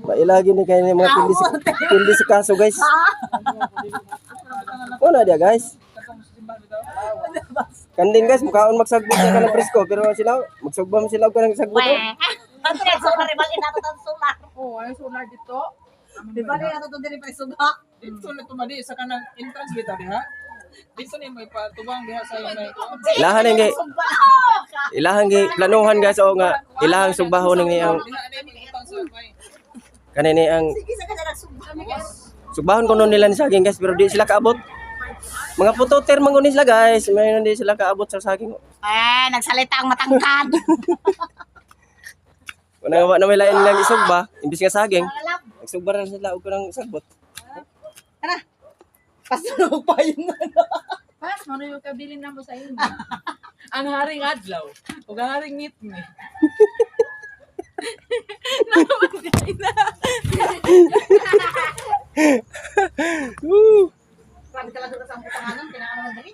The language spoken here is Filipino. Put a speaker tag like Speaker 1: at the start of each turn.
Speaker 1: Mailagi ni kayo mga pindi si kaso guys. Ano dia guys? Kanding guys, mukhaon magsagbot ka ng presko pero sila magsugba mo sila ka ng sagbot.
Speaker 2: Ato na solar ibalik nato tong solar.
Speaker 3: Oh, ay solar dito.
Speaker 2: Ibalik nato tong diri pa suga.
Speaker 3: Dito na tumadi sa kanang entrance bitaw diha. Dito ni may patubang diha sa may.
Speaker 1: Ilahan gi planuhan guys o nga ilahang sugbahon ni ang kanini ang
Speaker 2: Sige sa kanang suga.
Speaker 1: sugbahon kuno nila ni saging guys pero di sila kaabot. Mga putoter mangunin sila guys, may hindi sila kaabot sa saging.
Speaker 2: Nagsalita ang matangkad.
Speaker 1: Kung nagawa na may lain nilang isugba, imbis nga saging, nagsugba rin sila og kanang sagbot.
Speaker 2: Pasunog pa yun.
Speaker 3: Pas mo yung kabilin na mo sa inyo. Ang haring adlaw, ug ang haring ngitmi.
Speaker 1: Woo!
Speaker 2: Sabi talaga sa ang putanganan, kailangan naman dali.